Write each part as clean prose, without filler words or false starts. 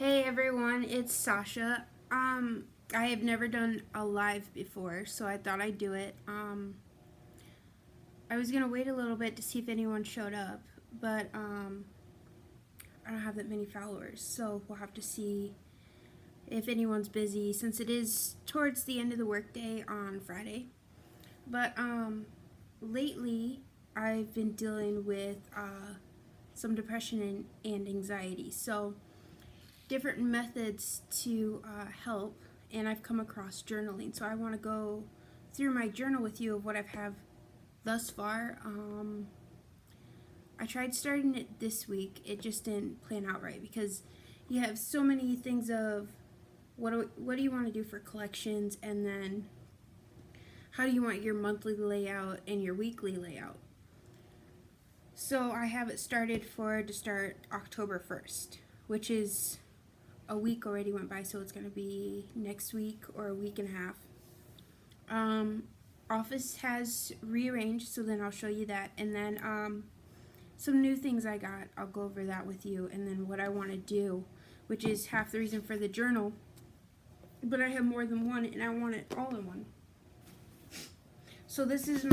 Hey everyone, it's Sasha. I have never done a live before, so I thought I'd do it. I was gonna wait a little bit to see if anyone showed up, but I don't have that many followers, so we'll have to see if anyone's busy since it is towards the end of the workday on Friday. But lately I've been dealing with some depression and anxiety, so different methods to help, and I've come across journaling. So I want to go through my journal with you of what I've had thus far. I tried starting it this week. It just didn't plan out right because you have so many things of what do you want to do for collections, and then how do you want your monthly layout and your weekly layout. So I have it started to start October 1st, which is a week already went by, so it's going to be next week or a week and a half. Office has rearranged, so then I'll show you that. And then some new things I got, I'll go over that with you. And then what I want to do, which is half the reason for the journal. But I have more than one, and I want it all in one. So this is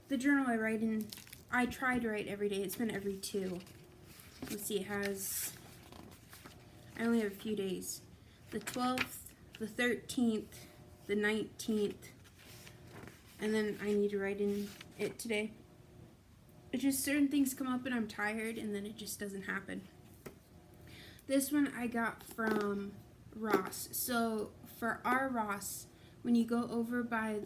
the journal I write in. I try to write every day. It's been every 2. Let's see, I only have a few days. The 12th, the 13th, the 19th, and then I need to write in it today. It's just certain things come up and I'm tired, and then it just doesn't happen. This one I got from Ross. So for our Ross, when you go over by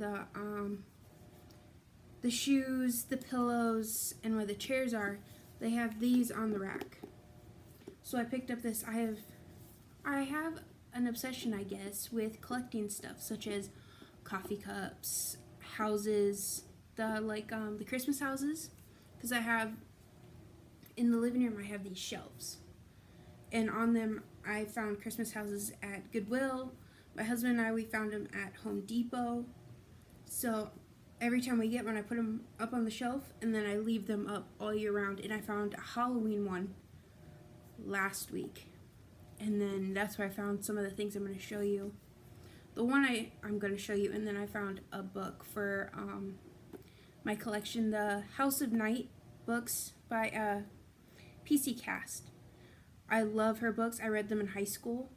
the shoes, the pillows, and where the chairs are, they have these on the rack. So I picked up this. I have an obsession, I guess, with collecting stuff such as coffee cups, houses, the Christmas houses, because I have in the living room I have these shelves, and on them I found Christmas houses at Goodwill. My husband and we found them at Home Depot. So every time we get one, I put them up on the shelf, and then I leave them up all year round. And I found a Halloween one last week, and then that's where I found some of the things I'm going to show you. The one I'm going to show you, and then I found a book for my collection, the House of Night books by PC Cast. I love her books. I read them in high school.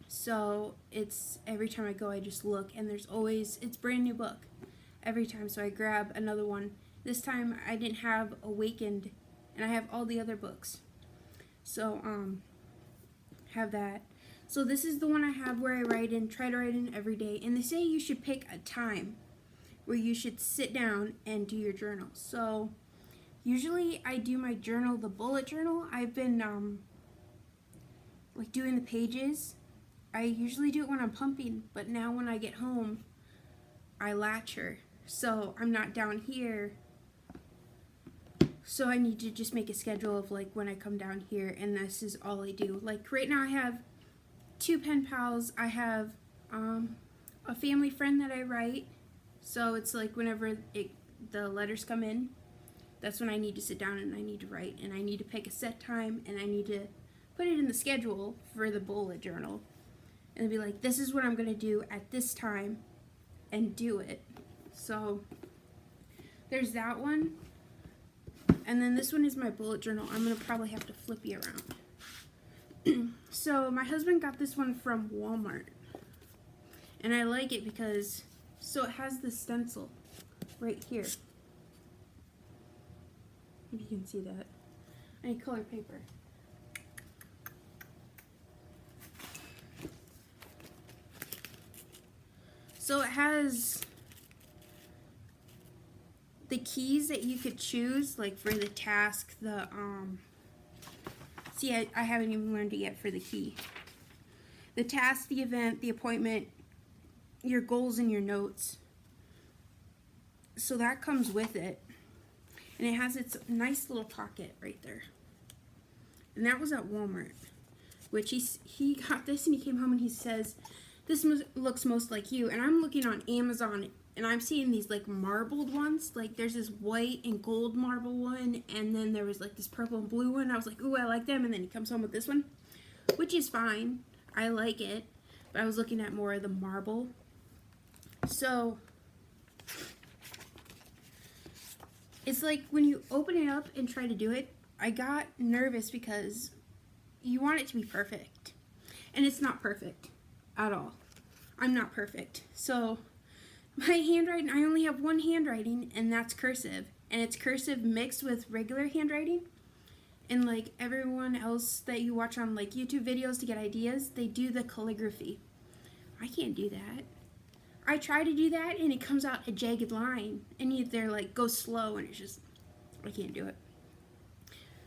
So it's every time I go, I just look, and it's brand new book every time. So I grab another one. This time I didn't have Awakened, and I have all the other books. So have that. So this is the one I have where I try to write in every day. And they say you should pick a time where you should sit down and do your journal. So usually I do my journal, the bullet journal. I've been doing the pages. I usually do it when I'm pumping, but now when I get home, I latch her. So I'm not down here. So I need to just make a schedule of when I come down here, and this is all I do. Like right now I have 2 pen pals. I have a family friend that I write. So it's like whenever the letters come in, that's when I need to sit down and I need to write, and I need to pick a set time, and I need to put it in the schedule for the bullet journal. And be like, this is what I'm going to do at this time, and do it. So there's that one. And then this one is my bullet journal. I'm going to probably have to flip you around. So my husband got this one from Walmart. And I like it because, so it has the stencil right here. If you can see that. I need color paper. So it has the keys that you could choose, like for the task, see, I haven't even learned it yet for the key. The task, the event, the appointment, your goals, and your notes. So that comes with it. And it has its nice little pocket right there. And that was at Walmart, which he got this, and he came home and he says, this looks most like you. And I'm looking on Amazon and I'm seeing these like marbled ones. Like there's this white and gold marble one, and then there was like this purple and blue one. I was like, ooh, I like them. And then he comes home with this one, which is fine. I like it, but I was looking at more of the marble. So it's like when you open it up and try to do it, I got nervous because you want it to be perfect, and it's not perfect at all. I'm not perfect. So my handwriting, I only have one handwriting, and that's cursive, and it's cursive mixed with regular handwriting. And like everyone else that you watch on like YouTube videos to get ideas, they do the calligraphy. I can't do that. I try to do that and it comes out a jagged line, and they're like go slow, and it's just, I can't do it.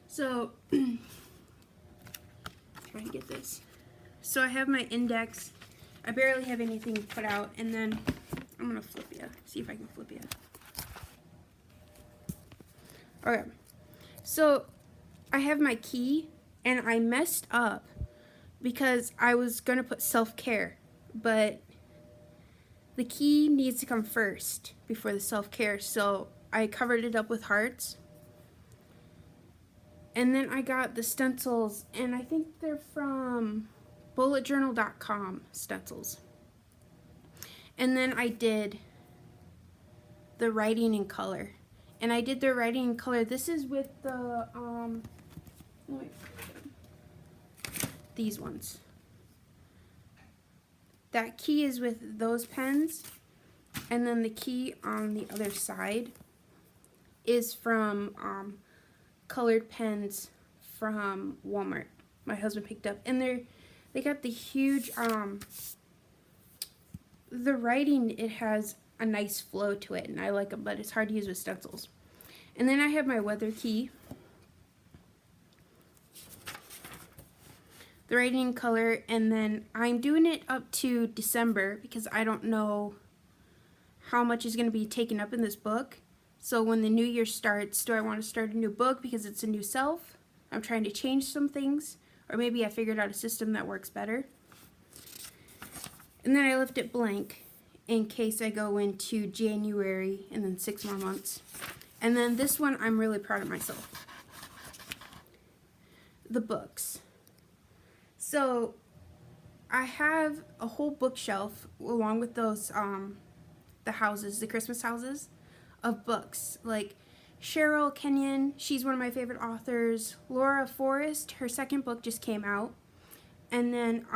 So trying to get this. So I have my index. I barely have anything put out, and then I'm gonna flip you. See if I can flip you. Okay. So I have my key, and I messed up because I was gonna put self-care, but the key needs to come first before the self-care, so I covered it up with hearts. And then I got the stencils, and I think they're from bulletjournal.com stencils. And then I did the writing in color. And I did the writing in color. This is with the, these ones. That key is with those pens, and then the key on the other side is from colored pens from Walmart. My husband picked up, and they got the huge the writing. It has a nice flow to it, and I like them, but it's hard to use with stencils. And then I have my weather key, the writing color, and then I'm doing it up to December because I don't know how much is going to be taken up in this book. So when the new year starts, do I want to start a new book because it's a new self? I'm trying to change some things, or maybe I figured out a system that works better. And then I left it blank in case I go into January and then 6 more months. And then this one, I'm really proud of myself. The books. So I have a whole bookshelf along with those, the houses, the Christmas houses of books. Like Cheryl Kenyon, she's one of my favorite authors. Laura Forrest, her second book just came out. And then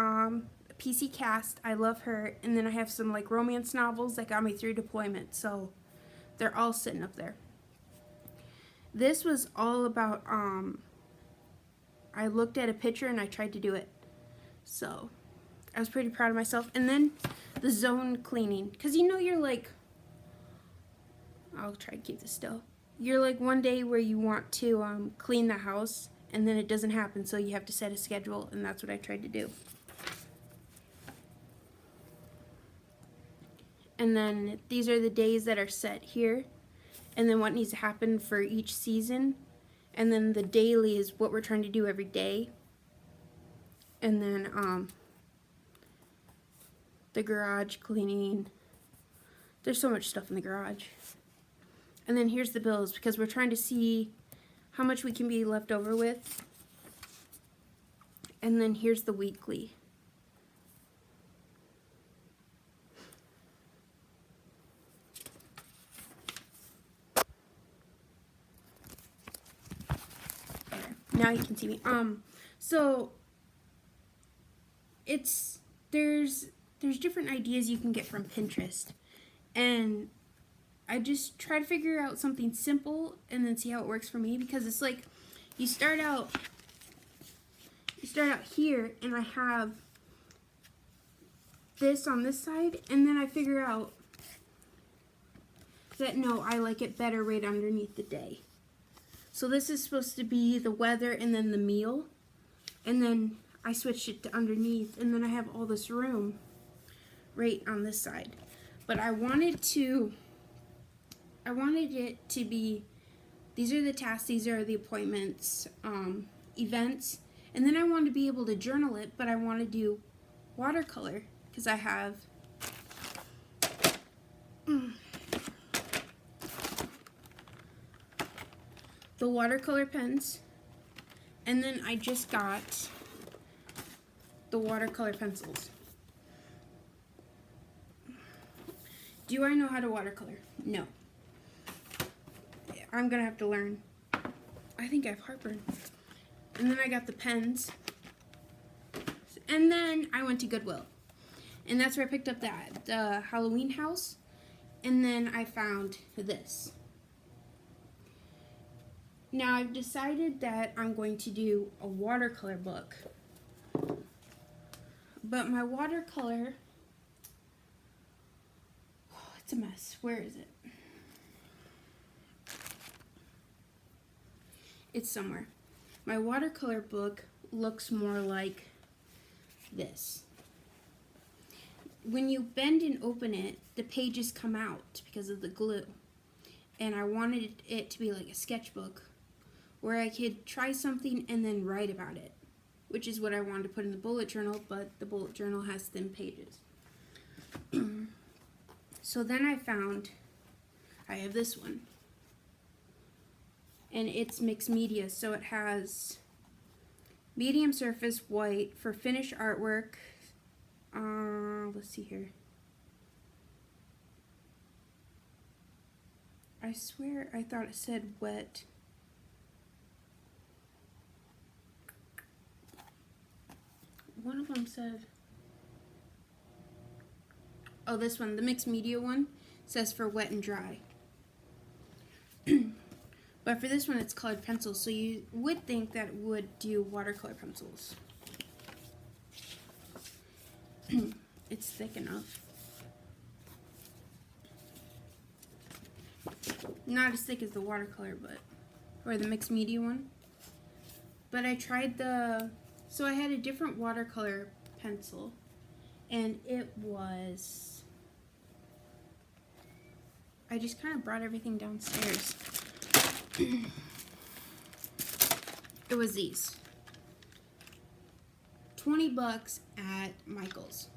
PC Cast, I love her. And then I have some like romance novels that got me through deployment. So they're all sitting up there. This was all about, I looked at a picture and I tried to do it. So I was pretty proud of myself. And then the zone cleaning. Because you know you're like, I'll try to keep this still. You're like one day where you want to clean the house, and then it doesn't happen, so you have to set a schedule, and that's what I tried to do. And then these are the days that are set here, and then what needs to happen for each season. And then the daily is what we're trying to do every day. And then the garage cleaning. There's so much stuff in the garage. And then here's the bills, because we're trying to see how much we can be left over with. And then here's the weekly. There. Now you can see me. So there's different ideas you can get from Pinterest, and I just try to figure out something simple and then see how it works for me, because it's like you start out here, and I have this on this side, and then I figure out that no, I like it better right underneath the day. So this is supposed to be the weather and then the meal, and then I switched it to underneath, and then I have all this room right on this side. But I wanted it to be, these are the tasks, these are the appointments, events, and then I wanted to be able to journal it, but I want to do watercolor, because I have the watercolor pens, and then I just got the watercolor pencils. Do I know how to watercolor? No. I'm gonna have to learn. I think I have heartburn. And then I got the pens. And then I went to Goodwill. And that's where I picked up the Halloween house. And then I found this. Now I've decided that I'm going to do a watercolor book. But my watercolor, it's a mess. Where is it? It's somewhere. My watercolor book looks more like this. When you bend and open it, the pages come out because of the glue. And I wanted it to be like a sketchbook where I could try something and then write about it, which is what I wanted to put in the bullet journal, but the bullet journal has thin pages. So then I have this one. And it's mixed media, so it has medium surface white for finished artwork. Let's see here. I swear I thought it said wet. One of them said, oh, this one, the mixed media one, says for wet and dry. But for this one, it's colored pencils, so you would think that it would do watercolor pencils. It's thick enough. Not as thick as the watercolor, or the mixed media one. But I tried so I had a different watercolor pencil, and it was, I just kind of brought everything downstairs. It was these. $20 at Michael's.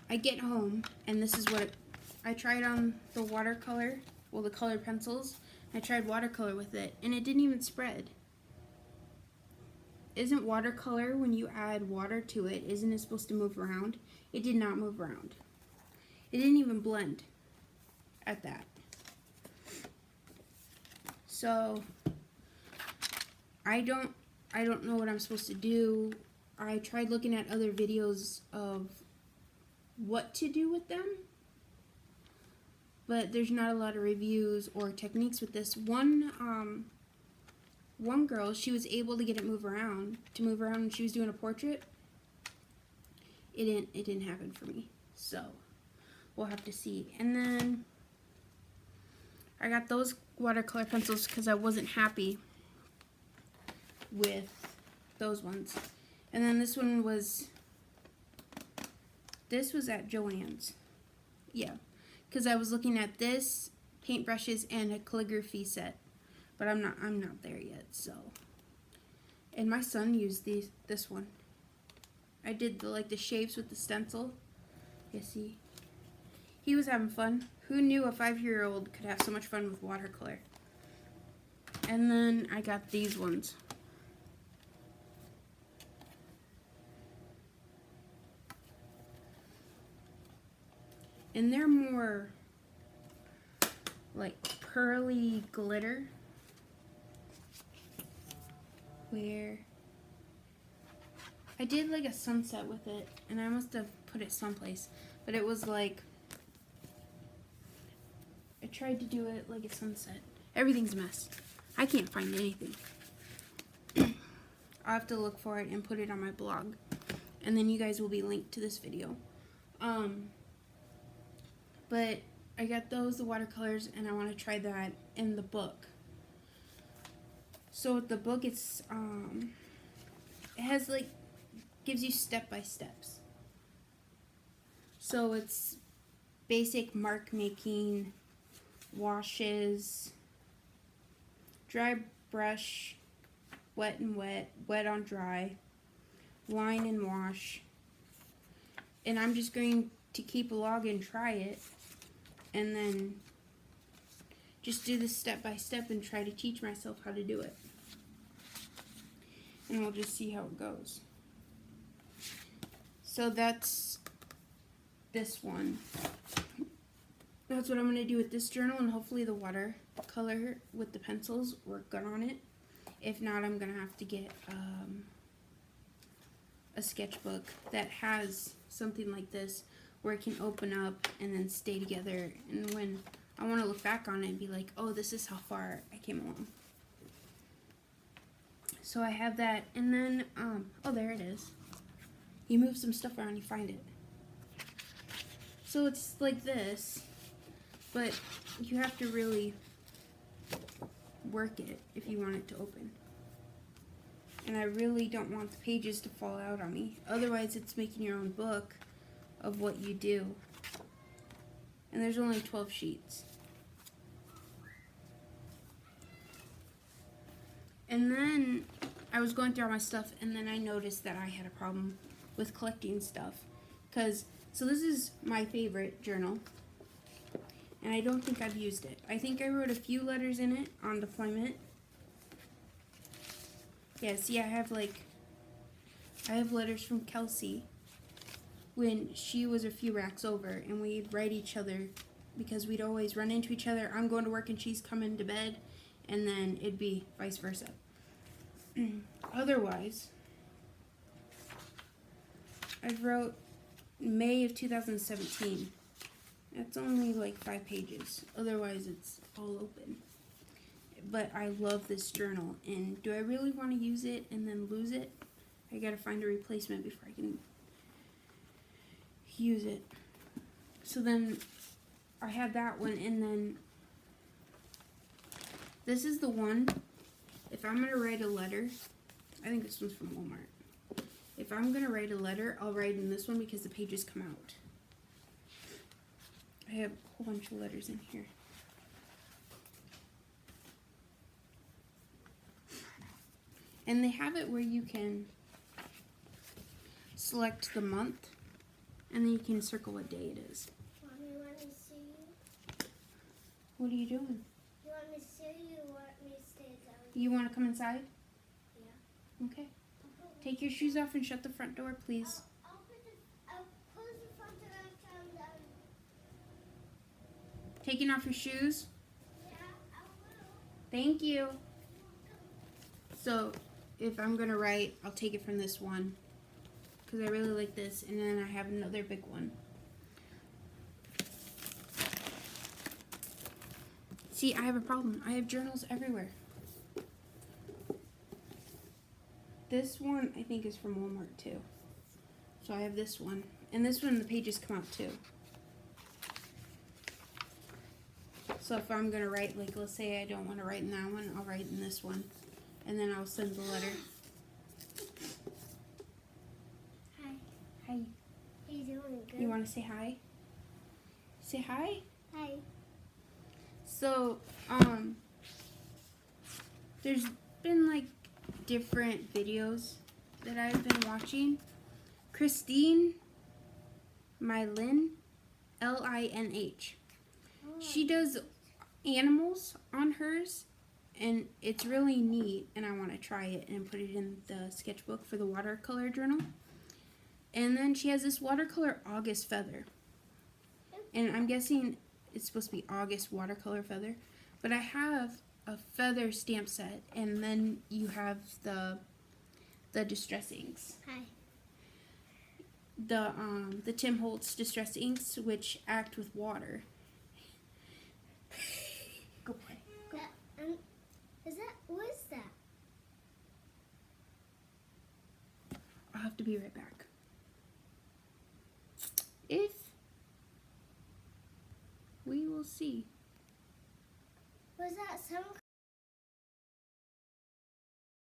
I get home, and this is what I tried on the watercolor, well, the colored pencils. I tried watercolor with it, and it didn't even spread. Isn't watercolor, when you add water to it, isn't it supposed to move around? It did not move around. It didn't even blend at that. So I don't know what I'm supposed to do. I tried looking at other videos of what to do with them, but there's not a lot of reviews or techniques with this. One girl, she was able to get it to move around when she was doing a portrait. It didn't happen for me, so we'll have to see. And then I got those watercolor pencils because I wasn't happy with those ones. And then this was at Joann's. Yeah, because I was looking at this, paintbrushes, and a calligraphy set. But I'm not there yet, so. And my son used this one. I did the shapes with the stencil. You see? He was having fun. Who knew a 5-year-old could have so much fun with watercolor? And then I got these ones. And they're more like pearly glitter. Where I did like a sunset with it, and I must have put it someplace, but it was like, I tried to do it like a sunset. Everything's a mess. I can't find anything. I'll have to look for it and put it on my blog, and then you guys will be linked to this video. But I got the watercolors, and I want to try that in the book. So with the book, it has gives you step-by-steps. So it's basic mark making, washes, dry brush, wet and wet, wet on dry, line and wash. And I'm just going to keep a log and try it, and then just do this step by step and try to teach myself how to do it. And we'll just see how it goes. So that's this one. That's what I'm going to do with this journal, and hopefully the watercolor with the pencils work good on it. If not, I'm going to have to get a sketchbook that has something like this where it can open up and then stay together, and when I want to look back on it and be like, oh, this is how far I came along. So I have that, and then, oh, there it is. You move some stuff around, you find it. So it's like this, but you have to really work it if you want it to open. And I really don't want the pages to fall out on me. Otherwise, it's making your own book of what you do. And there's only 12 sheets. And then I was going through all my stuff, and then I noticed that I had a problem with collecting stuff. So this is my favorite journal, and I don't think I've used it. I think I wrote a few letters in it on deployment. Yeah, see, I have letters from Kelsey when she was a few racks over, and we'd write each other because we'd always run into each other. I'm going to work and she's coming to bed, and then it'd be vice versa. Otherwise, I wrote May of 2017. That's only like 5 pages. Otherwise, it's all open. But I love this journal, and do I really want to use it and then lose it? I gotta find a replacement before I can use it. So then I have that one, and then this is the one. If I'm gonna write a letter, I think this one's from Walmart. If I'm gonna write a letter, I'll write in this one because the pages come out. I have a whole bunch of letters in here. And they have it where you can select the month, and then you can circle what day it is. Mommy, want me to see you? What are you doing? You want me to see you or want me to stay down? You want to come inside? Yeah. Okay. Take your shoes off and shut the front door, please. I'll close the front door after I'm done. Taking off your shoes? Yeah, I will. Thank you. So, if I'm going to write, I'll take it from this one, because I really like this, and then I have another big one. See, I have a problem. I have journals everywhere. This one, I think, is from Walmart, too. So I have this one. And this one, the pages come out, too. So if I'm going to write, like, let's say I don't want to write in that one, I'll write in this one. And then I'll send the letter. Hi. Hi. How you doing? Good? You want to say hi? Say hi? Hi. So, there's been, like, different videos that I've been watching. Christine Mylin, L-I-N-H. Oh. She does animals on hers, and it's really neat, and I want to try it and put it in the sketchbook for the watercolor journal. And then she has this watercolor August feather, and I'm guessing it's supposed to be August watercolor feather, but I have a feather stamp set, and then you have the distress inks. Hi. The Tim Holtz distress inks, which act with water. Go play. Go. What is that? I'll have to be right back. If we will see. Was that some